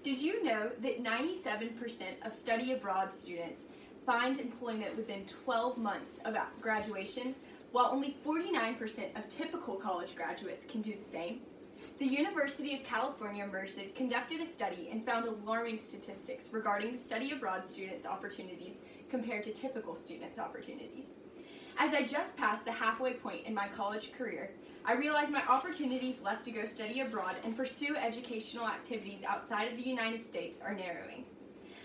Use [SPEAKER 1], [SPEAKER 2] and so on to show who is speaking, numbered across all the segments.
[SPEAKER 1] Did you know that 97% of study abroad students find employment within 12 months of graduation, while only 49% of typical college graduates can do the same? The University of California, Merced conducted a study and found alarming statistics regarding the study abroad students' opportunities compared to typical students' opportunities. As I just passed the halfway point in my college career, I realized my opportunities left to go study abroad and pursue educational activities outside of the United States are narrowing.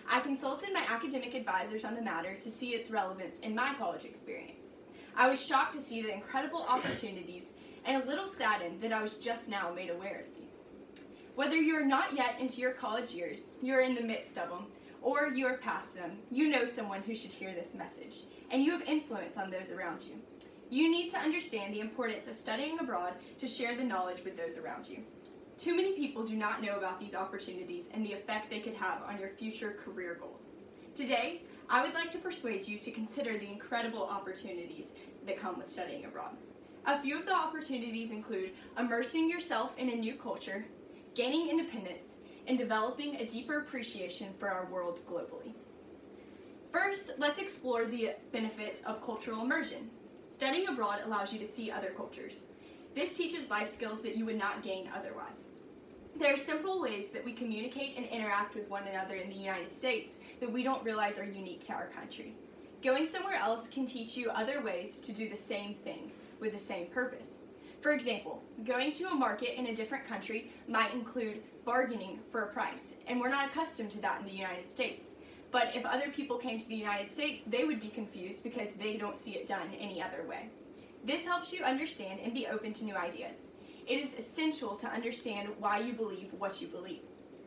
[SPEAKER 1] I consulted my academic advisors on the matter to see its relevance in my college experience. I was shocked to see the incredible opportunities and a little saddened that I was just now made aware of these. Whether you are not yet into your college years, you are in the midst of them, or you are past them, you know someone who should hear this message, and you have influence on those around you. You need to understand the importance of studying abroad to share the knowledge with those around you. Too many people do not know about these opportunities and the effect they could have on your future career goals. Today, I would like to persuade you to consider the incredible opportunities that come with studying abroad. A few of the opportunities include immersing yourself in a new culture, gaining independence, and developing a deeper appreciation for our world globally. First, let's explore the benefits of cultural immersion. Studying abroad allows you to see other cultures. This teaches life skills that you would not gain otherwise. There are simple ways that we communicate and interact with one another in the United States that we don't realize are unique to our country. Going somewhere else can teach you other ways to do the same thing with the same purpose. For example, going to a market in a different country might include bargaining for a price, and we're not accustomed to that in the United States. But if other people came to the United States, they would be confused because they don't see it done any other way. This helps you understand and be open to new ideas. It is essential to understand why you believe what you believe.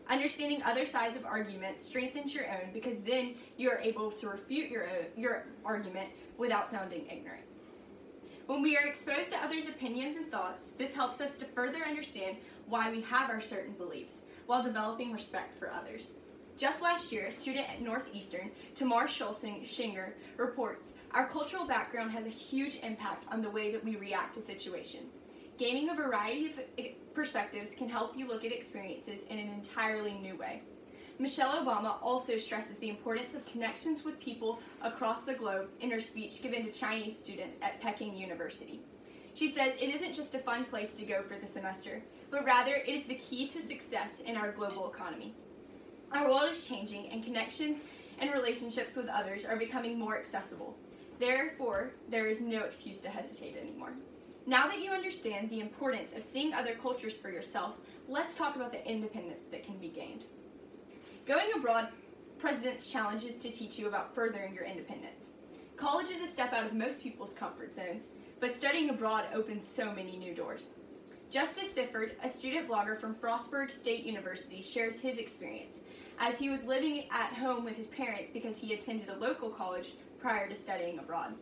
[SPEAKER 1] Understanding other sides of arguments strengthens your own because then you are able to refute your argument without sounding ignorant. When we are exposed to others' opinions and thoughts, this helps us to further understand why we have our certain beliefs while developing respect for others. Just last year, a student at Northeastern, Tamar Schulsinger, reports, "Our cultural background has a huge impact on the way that we react to situations. Gaining a variety of perspectives can help you look at experiences in an entirely new way." Michelle Obama also stresses the importance of connections with people across the globe in her speech given to Chinese students at Peking University. She says it isn't just a fun place to go for the semester, but rather it is the key to success in our global economy. Our world is changing, and connections and relationships with others are becoming more accessible. Therefore, there is no excuse to hesitate anymore. Now that you understand the importance of seeing other cultures for yourself, let's talk about the independence that can be gained. Going abroad presents challenges to teach you about furthering your independence. College is a step out of most people's comfort zones, but studying abroad opens so many new doors. Justice Sifford, a student blogger from Frostburg State University, shares his experience, as he was living at home with his parents because he attended a local college prior to studying abroad.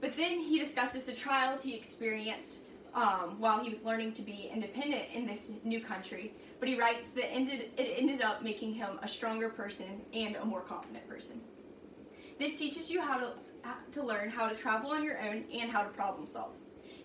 [SPEAKER 1] But then he discusses the trials he experienced while he was learning to be independent in this new country, but he writes that it ended up making him a stronger person and a more confident person. This teaches you how to learn how to travel on your own and how to problem solve.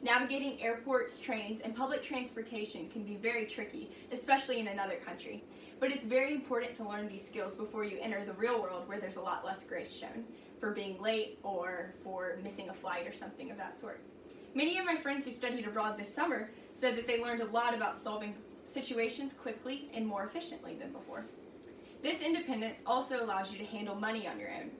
[SPEAKER 1] Navigating airports, trains, and public transportation can be very tricky, especially in another country. But it's very important to learn these skills before you enter the real world, where there's a lot less grace shown for being late or for missing a flight or something of that sort. Many of my friends who studied abroad this summer said that they learned a lot about solving situations quickly and more efficiently than before. This independence also allows you to handle money on your own.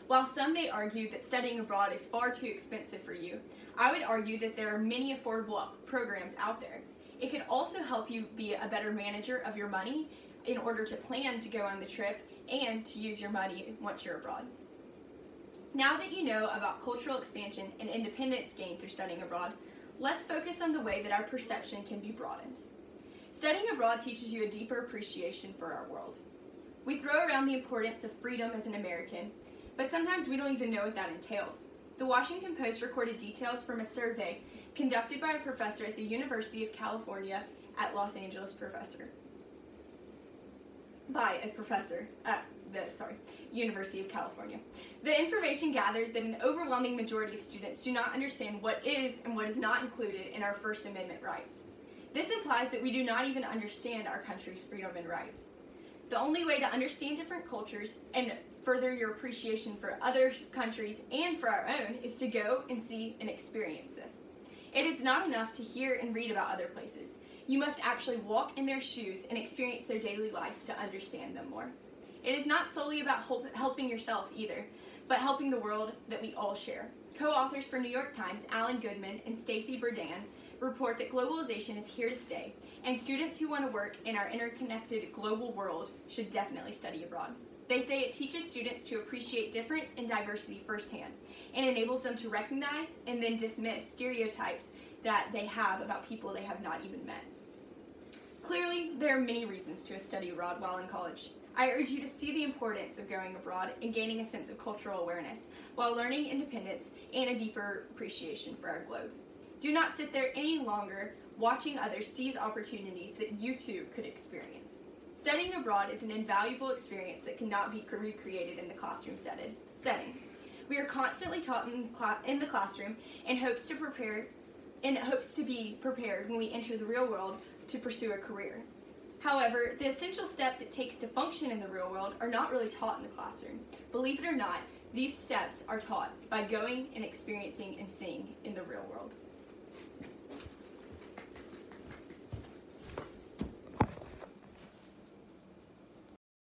[SPEAKER 1] While some may argue that studying abroad is far too expensive for you, I would argue that there are many affordable programs out there. It can also help you be a better manager of your money in order to plan to go on the trip and to use your money once you're abroad. Now that you know about cultural expansion and independence gained through studying abroad, let's focus on the way that our perception can be broadened. Studying abroad teaches you a deeper appreciation for our world. We throw around the importance of freedom as an American, but sometimes we don't even know what that entails. The Washington Post recorded details from a survey conducted by a professor at the University of California at Los Angeles University of California. The information gathered that an overwhelming majority of students do not understand what is and what is not included in our First Amendment rights. This implies that we do not even understand our country's freedom and rights. The only way to understand different cultures and further your appreciation for other countries and for our own is to go and see and experience this. It is not enough to hear and read about other places. You must actually walk in their shoes and experience their daily life to understand them more. It is not solely about helping yourself either, but helping the world that we all share. Co-authors for New York Times, Alan Goodman and Stacey Burdan, report that globalization is here to stay, and students who want to work in our interconnected global world should definitely study abroad. They say it teaches students to appreciate difference and diversity firsthand, and enables them to recognize and then dismiss stereotypes that they have about people they have not even met. Clearly, there are many reasons to study abroad while in college. I urge you to see the importance of going abroad and gaining a sense of cultural awareness while learning independence and a deeper appreciation for our globe. Do not sit there any longer watching others seize opportunities that you too could experience. Studying abroad is an invaluable experience that cannot be recreated in the classroom setting. We are constantly taught in the classroom in hopes to be prepared when we enter the real world to pursue a career. However, the essential steps it takes to function in the real world are not really taught in the classroom. Believe it or not, these steps are taught by going and experiencing and seeing in the real world.